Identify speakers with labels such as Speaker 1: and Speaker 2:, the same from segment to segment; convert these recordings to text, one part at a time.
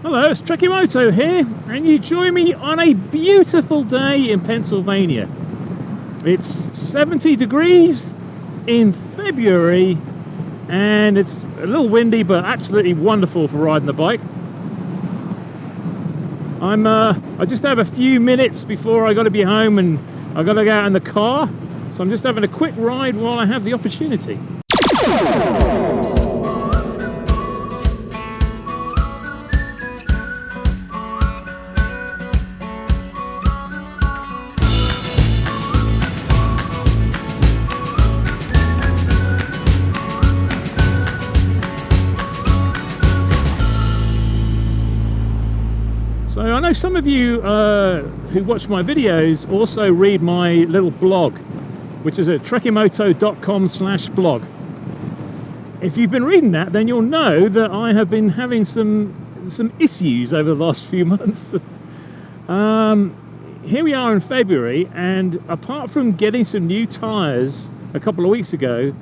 Speaker 1: Hello, it's TrekkieMoto here, and you join me on a beautiful day in Pennsylvania. It's 70 degrees in February, and it's a little windy, but absolutely wonderful for riding the bike. I just have a few minutes before I got to be home, and I got to go out in the car, so I'm just having a quick ride while I have the opportunity. So I know some of you who watch my videos also read my little blog, which is at TrekkieMoto.com/blog. If you've been reading that, then you'll know that I have been having some issues over the last few months. Here we are in February, and apart from getting some new tyres a couple of weeks ago,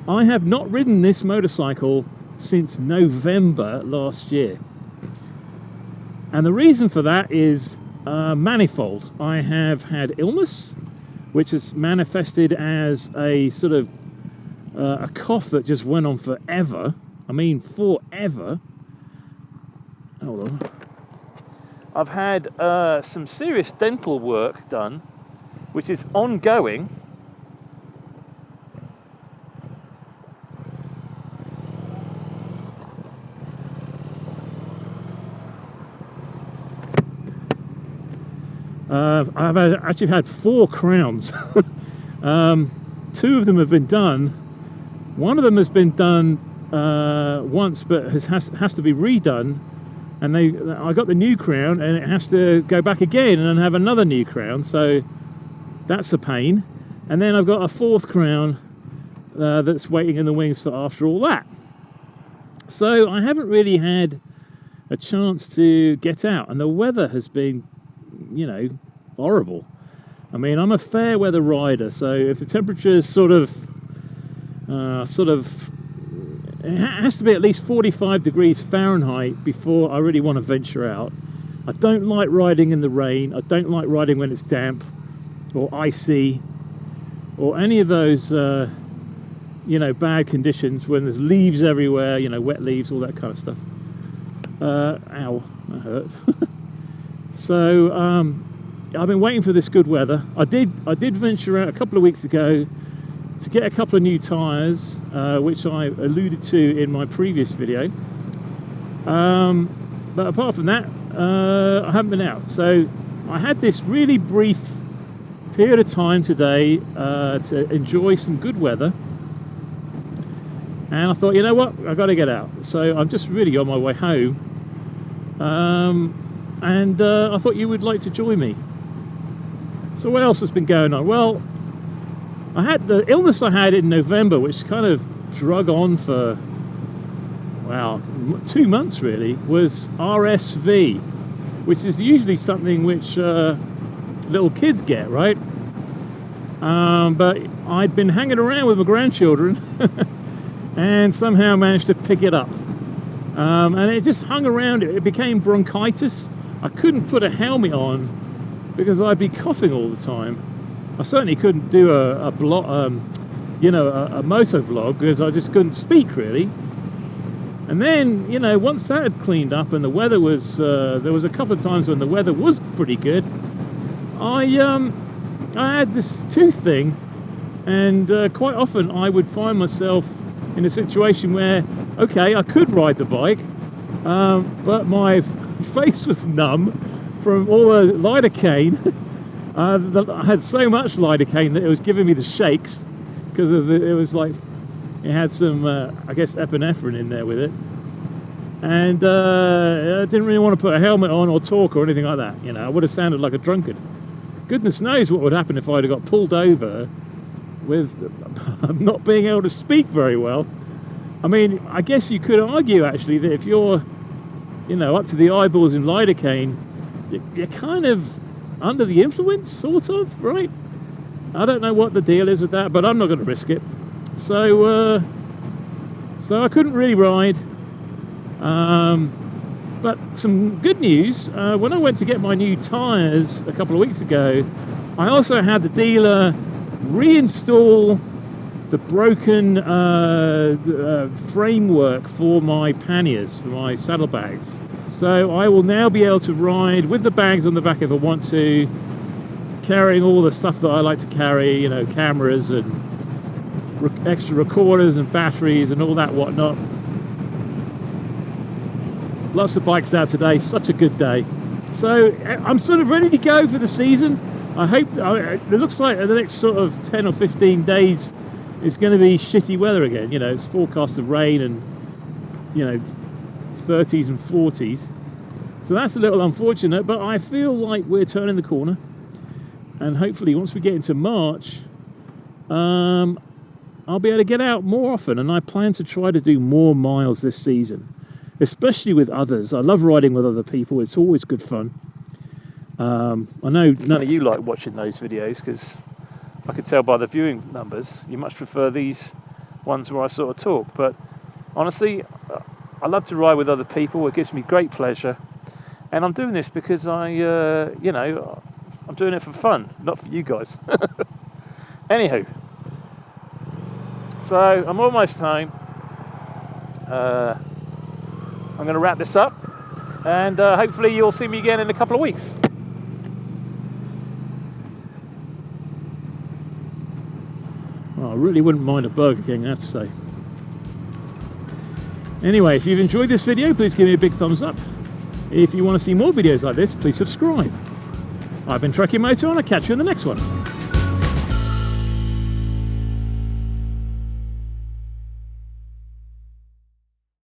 Speaker 1: I have not ridden this motorcycle since November last year. And the reason for that is manifold. I have had illness, which has manifested as a sort of a cough that just went on forever. I mean, forever. Hold on. I've had some serious dental work done, which is ongoing. I've actually had 4 crowns. 2 of them have been done. One of them has been done once, but has to be redone. And I got the new crown, and it has to go back again and have another new crown. So that's a pain. And then I've got a 4th crown that's waiting in the wings for after all that. So I haven't really had a chance to get out, and the weather has been, you know, horrible. I mean, I'm a fair weather rider, so if the temperature is it has to be at least 45 degrees Fahrenheit before I really want to venture out. I don't like riding in the rain. I don't like riding when it's damp or icy or any of those you know, bad conditions when there's leaves everywhere, you know, wet leaves, all that kind of stuff. Ow, that hurt. So I've been waiting for this good weather. I did venture out a couple of weeks ago to get a couple of new tyres, which I alluded to in my previous video. But apart from that, I haven't been out. So I had this really brief period of time today to enjoy some good weather. And I thought, you know what, I've got to get out. So I'm just really on my way home. And I thought you would like to join me. So what else has been going on? Well, I had the illness I had in November, which kind of drug on for, wow, 2 months really, was RSV, which is usually something which little kids get, right? But I'd been hanging around with my grandchildren and somehow managed to pick it up. And it just hung around. It became bronchitis. I couldn't put a helmet on because I'd be coughing all the time. I certainly couldn't do a motovlog because I just couldn't speak really. And then, you know, once that had cleaned up and the weather was, there was a couple of times when the weather was pretty good, I had this tooth thing, and quite often I would find myself in a situation where, okay, I could ride the bike, but my face was numb from all the lidocaine. I had so much lidocaine that it was giving me the shakes because it was like it had some, I guess, epinephrine in there with it, and I didn't really want to put a helmet on or talk or anything like that. You know, I would have sounded like a drunkard. Goodness knows what would happen if I'd have got pulled over with not being able to speak very well. I mean, I guess you could argue actually that if you're, you know, up to the eyeballs in lidocaine, you're kind of under the influence, sort of, right? I don't know what the deal is with that, but I'm not going to risk it. So I couldn't really ride. But some good news, when I went to get my new tyres a couple of weeks ago, I also had the dealer reinstall the broken framework for my panniers, for my saddlebags. So I will now be able to ride with the bags on the back if I want to, carrying all the stuff that I like to carry, you know, cameras and extra recorders and batteries and all that whatnot. Lots of bikes out today, such a good day. So I'm sort of ready to go for the season. I hope, it looks like the next sort of 10 or 15 days is going to be shitty weather again. You know, it's forecast of rain and, you know, 30s and 40s. So that's a little unfortunate, but I feel like we're turning the corner. And hopefully once we get into March, I'll be able to get out more often. And I plan to try to do more miles this season, especially with others. I love riding with other people. It's always good fun. I know none of you like watching those videos because I could tell by the viewing numbers you much prefer these ones where I sort of talk. But honestly, I love to ride with other people. It gives me great pleasure. And I'm doing this because you know, I'm doing it for fun, not for you guys. Anywho, so I'm almost home. I'm going to wrap this up, and hopefully you'll see me again in a couple of weeks. Oh, I really wouldn't mind a Burger King, I have to say. Anyway, if you've enjoyed this video, please give me a big thumbs up. If you want to see more videos like this, please subscribe. I've been TrekkieMoto, and I'll catch you in the next one.